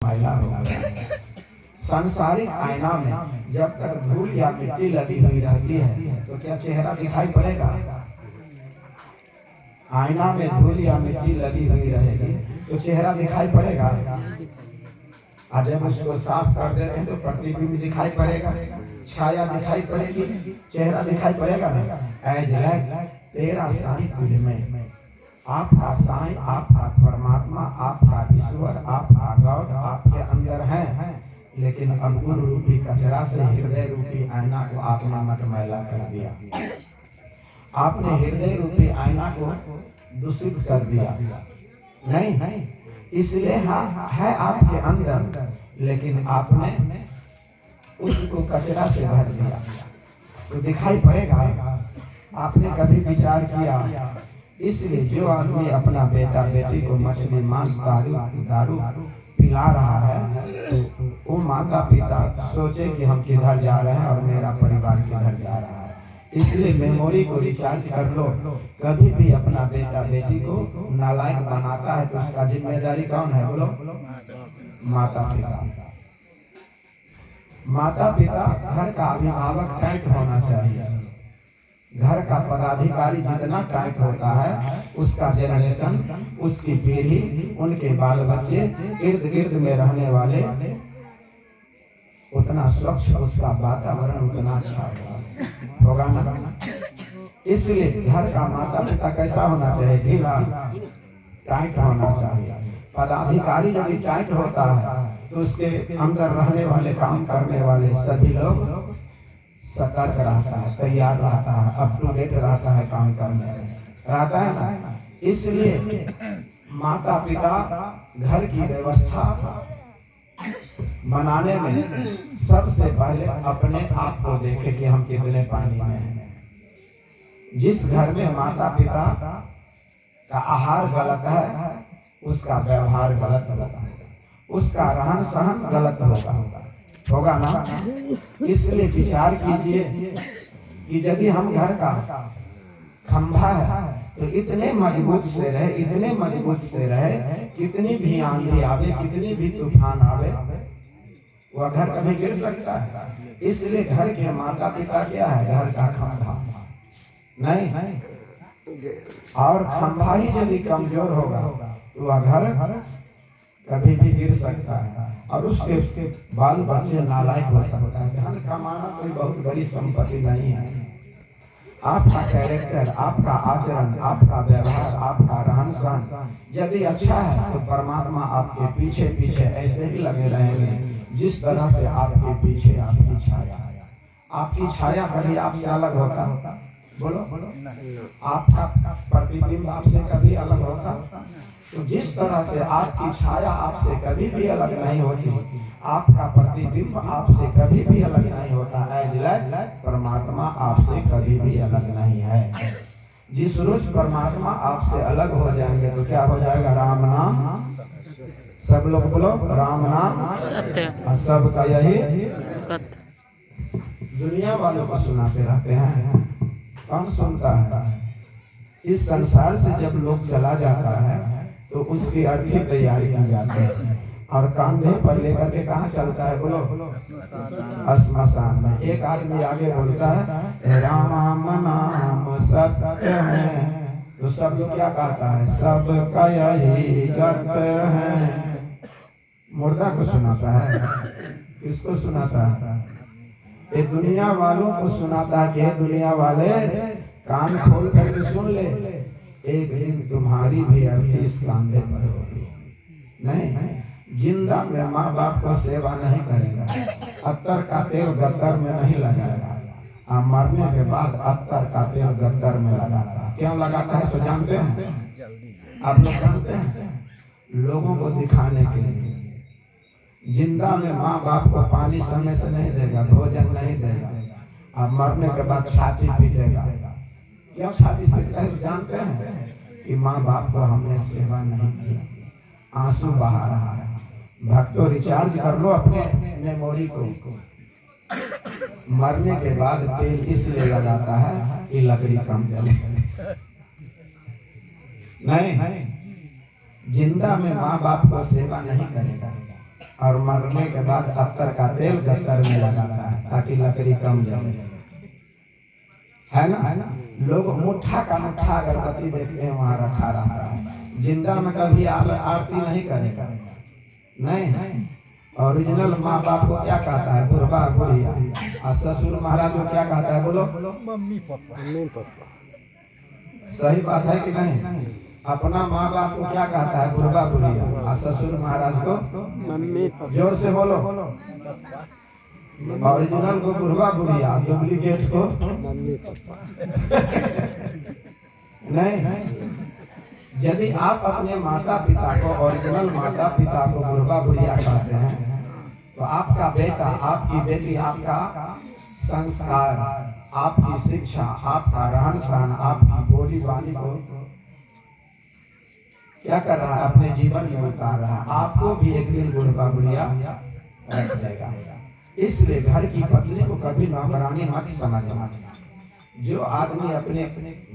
मैला हो गया। सांसारिक आईना में जब तक धूल या मिट्टी लगी हुई रहती है तो क्या चेहरा दिखाई पड़ेगा? आईना में धूल या मिट्टी लगी हुई रहेगी तो चेहरा दिखाई पड़ेगा। और जब उसको साफ कर दे रहे हैं तो प्रतिबिंब दिखाई पड़ेगा, छाया दिखाई पड़ेगी, चेहरा दिखाई पड़ेगा ना। तेरा साई तुझ में, आपका साई, आपका परमात्मा, आपका ईश्वर, आपका गॉड आपके अंदर है, लेकिन अब गुण रूपी कचरा से हृदय रूपी आईना को आपने मटमैला कर दिया। आपने हृदय रूपी आईना को दूषित कर दिया। नहीं, इसलिए है आपके अंदर, लेकिन आपने उसको कचरा से भर दिया तो दिखाई पड़ेगा। आपने कभी विचार किया? इसलिए जो आदमी अपना बेटा बेटी को मछली मांस दारू पिला रहा है तो वो माता पिता सोचे कि हम किधर जा रहे हैं और मेरा परिवार किधर जा रहा है। इसलिए मेमोरी को रिचार्ज कर लो। कभी भी अपना बेटा बेटी को नालायक बनाता है तो उसका जिम्मेदारी कौन है? बोलो, माता पिता। माता पिता घर का अभिभावक टाइट होना चाहिए। घर का पदाधिकारी जितना टाइट होता है उसका जनरेशन, उसकी पीढ़ी, उनके बाल बच्चे, इर्द गिर्द में रहने वाले उतना स्वच्छ, उसका वातावरण उतना अच्छा होगा ना। इसलिए घर का माता पिता कैसा होना चाहिए? ढीला, टाइट होना चाहिए। पदाधिकारी जब टाइट होता है तो उसके अंदर रहने वाले, काम करने वाले सभी लोग सतर्क रहता है, तैयार रहता है, अप टू डेट रहता है, काम करने रहता है ना। इसलिए माता पिता घर की व्यवस्था बनाने में सबसे पहले अपने आप को देखे कि हम कितने पानी में हैं। जिस घर में माता पिता का आहार गलत है उसका व्यवहार गलत होगा, उसका रहन सहन गलत होगा ना। इसलिए विचार कीजिए कि यदि हम घर का खंभा है तो इतने मजबूत से रहे, इतने मजबूत से रहे, कितनी भी आंधी आवे, कितनी भी तूफान आवे, वह घर कभी गिर सकता है। इसलिए घर के माता पिता क्या है? घर का खंभा नहीं, और खंभा ही यदि कमजोर होगा तो वह घर कभी भी गिर सकता है और उसके बाल बच्चे नालायक हो सकता है। धन कमाना कोई बहुत बड़ी संपत्ति नहीं है। आपका कैरेक्टर, आपका आचरण, आपका व्यवहार, आपका रहन सहन यदि अच्छा है तो परमात्मा आपके पीछे पीछे ऐसे ही लगे रहेंगे जिस तरह से आपके पीछे आपकी छाया कभी आपसे अलग होता? बोलो, आपका प्रतिबिंब आपसे कभी अलग होता? तो जिस तरह से आपकी छाया आपसे कभी भी अलग नहीं होती, आपका प्रतिबिंब आपसे कभी भी अलग नहीं होता है, परमात्मा आपसे कभी भी अलग नहीं है। जिस रोज परमात्मा आपसे अलग हो जाएंगे तो क्या हो जाएगा? राम नाम, सब लोग बोलो, राम नाम सत्य, सबका यही। दुनिया वालों को सुनाते रहते हैं, कौन सुनता है? इस संसार से जब लोग चला जाता है तो उसकी अच्छी तैयारी की जाती है और कांधे पर लेकर के कहाँ चलता है? बोलो, श्मशान में। एक आदमी आगे बोलता है राम नाम सत्य है, तो सब लोग क्या कहता है? सबका यही गर्त है। मुर्दा को सुनाता है, किसको सुनाता है? ये दुनिया वालों को सुनाता है कि दुनिया वाले कान खोल करके सुन ले, एक दिन तुम्हारी भी अर्थी इस कांधे पर होगी। नहीं, जिंदा में माँ बाप को सेवा नहीं करेगा, अत्तर का तेल गद्दर में नहीं लगाएगा, और मरने के बाद अत्तर का तेल गद्दर में लगाता है। क्यों लगाता है सो जानते हैं? आप लोग जानते हैं? लोगों को दिखाने के लिए। जिंदा में माँ बाप को पानी समय से नहीं देगा, भोजन नहीं देगा, अब मरने के बाद छाती पीटेगा। क्यों छाती पीटता है? जानते हैं कि माँ बाप को हमने सेवा नहीं किया, आंसू बहा रहा है। भक्तों, रिचार्ज कर लो अपने मेमोरी को। मरने के बाद तेल इसलिए लगाता है कि लकड़ी कम जले। नहीं, जिंदा में माँ बाप को सेवा नहीं करेगा, और मरने के बाद अत्तर का तेल गत्तर में लगाता है ताकि लकड़ी कम जले, है ना। लोग मुट्ठा का मुट्ठा अगरबत्ती देखते हैं वहां रखा रहता है, जिंदा में कभी आरती नहीं करेगा, नहीं। ओरिजिनल माँ बाप को क्या कहता है? बुढ़वा बुढ़िया। और ससुर महाराज को क्या कहता है? बोलो मम्मी पापा। सही बात है कि नहीं? अपना माँ बाप को क्या कहता है? बुढ़वा बुढ़िया। और ससुर महाराज को मम्मी। जोर से बोलो। ओरिजिनल को बुढ़वा बुढ़िया, डुप्लीकेट को मम्मी पापा। नहीं। यदि आप अपने माता पिता को, ओरिजिनल माता पिता को बुढ़वा बुढ़िया कहते हैं, तो आपका बेटा, आपकी बेटी, आपका संस्कार, आपकी शिक्षा, आपका रहन सहन, आपकी बोली वाणी को क्या कर रहा है? अपने जीवन में उतार रहा है। आपको भी एक दिन बुढ़वा बुढ़िया रख देगा। इसलिए घर की पत्नी को कभी नौकरानी मत समझना। जो आदमी अपने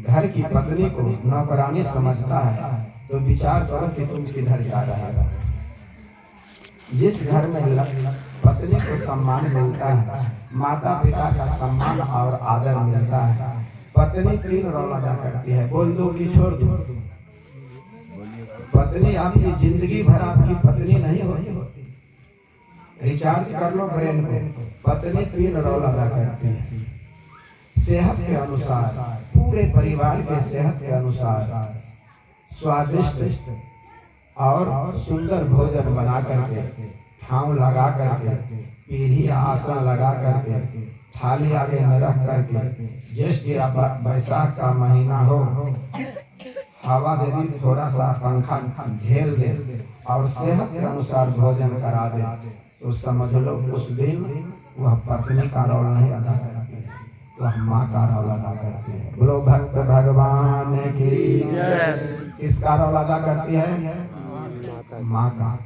घर की पत्नी को नौकरानी समझता है तो विचार करो कि तुम किधर जा रहे हो। जिस घर में पत्नी को सम्मान मिलता है, माता पिता का सम्मान और आदर मिलता है, पत्नी 3 रोल अदा करती है। बोल दो कि छोड़ दो? पत्नी आपकी जिंदगी भर आपकी पत्नी नहीं होती। रिचार्ज कर लो ब्रेन को। पत्नी 3 रोल अदा करती है। सेहत के अनुसार, पूरे परिवार के सेहत के अनुसार स्वादिष्ट और सुंदर भोजन बना करके, ठाव लगा करके, पीढ़ी आसन लगा करके, थाली आगे में रख करके, ज्येष्ठ या बैसाख का महीना हो, हवा दे दी, थोड़ा सा पंखा घेर दे और सेहत के अनुसार भोजन करा दे, तो समझ लो उस दिन वह पत्नी का रोल नहीं अदा करती है, वह माँ का रोल अदा करती है। बोलो भक्त भगवान की जय। किसका रोल अदा करती है? माँ का।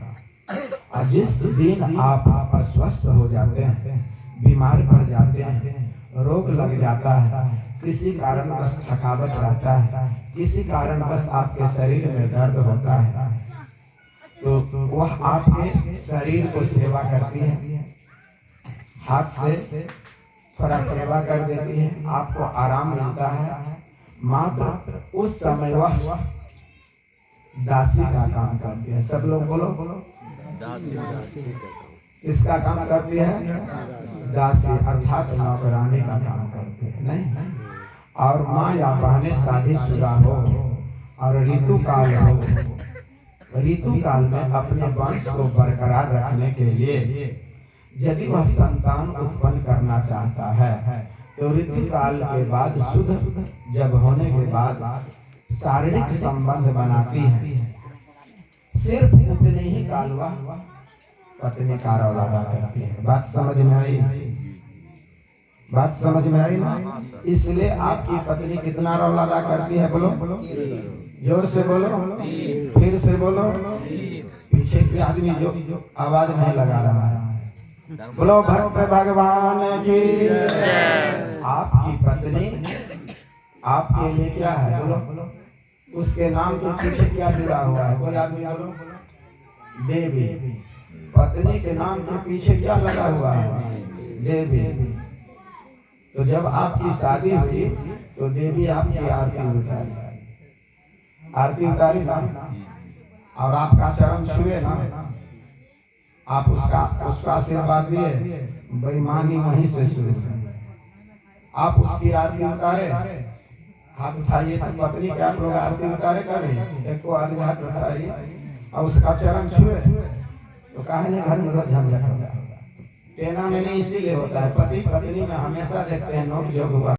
और जिस दिन आप अस्वस्थ हो जाते हैं, बीमार पड़ जाते हैं, रोग लग जाता है, किसी कारणवश थकावट रहता है, किसी कारणवश आपके शरीर में दर्द होता है, तो वह आपके शरीर को सेवा करती है, हाथ से थोड़ा सेवा कर देती है, आपको आराम मिलता है। मात्र उस समय वह दासी का काम करती है। सब लोग बोलो। किसका काम करती है? दासी, अर्थात नौकरानी का काम करती है। नहीं। और माँ या बहनें शादीशुदा हो और ऋतु काल हो, ऋतु काल में अपने वंश को बरकरार रखने के लिए यदि वह संतान उत्पन्न करना चाहता है तो ऋतु काल के बाद शुद्ध जब होने के बाद शारीरिक संबंध बनाती है। सिर्फ उतने ही काल वह पत्नी का रोल अदा करती है। बात समझ में आई? बात समझ में आई ना? इसलिए आपकी पत्नी कितना रोल अदा करती है? बोलो जोर से बोलो, फिर से बोलो। पीछे के आदमी जो आवाज नहीं लगा रहा है, बोलो भक्त भगवान की जय। आपकी पत्नी आपके लिए क्या है? बोलो। उसके नाम के पीछे क्या जुड़ा हुआ है? कोई आदमी बोलो। देवी। पत्नी के नाम के पीछे क्या लगा हुआ है? देवी। तो जब आपकी शादी हुई तो देवी आपकी आरती उतारी, आरती उतारी ना, और आपका चरण छुए ना, आप उसका आशीर्वाद दिए, बेईमानी वहीं से शुरू है। आप उसकी आरती उतारे, हाथ उठाइए, तो पत्नी के आप लोग आरती उतारे करें, एक को आदमी हाथ उठाइए और उसका चरण छुए, तो कहा नहीं घर में झंझट होगा। टेना में नहीं इसीलिए होता है, पति पत्नी में हमेशा देखते हैं नोक जोग हुआ।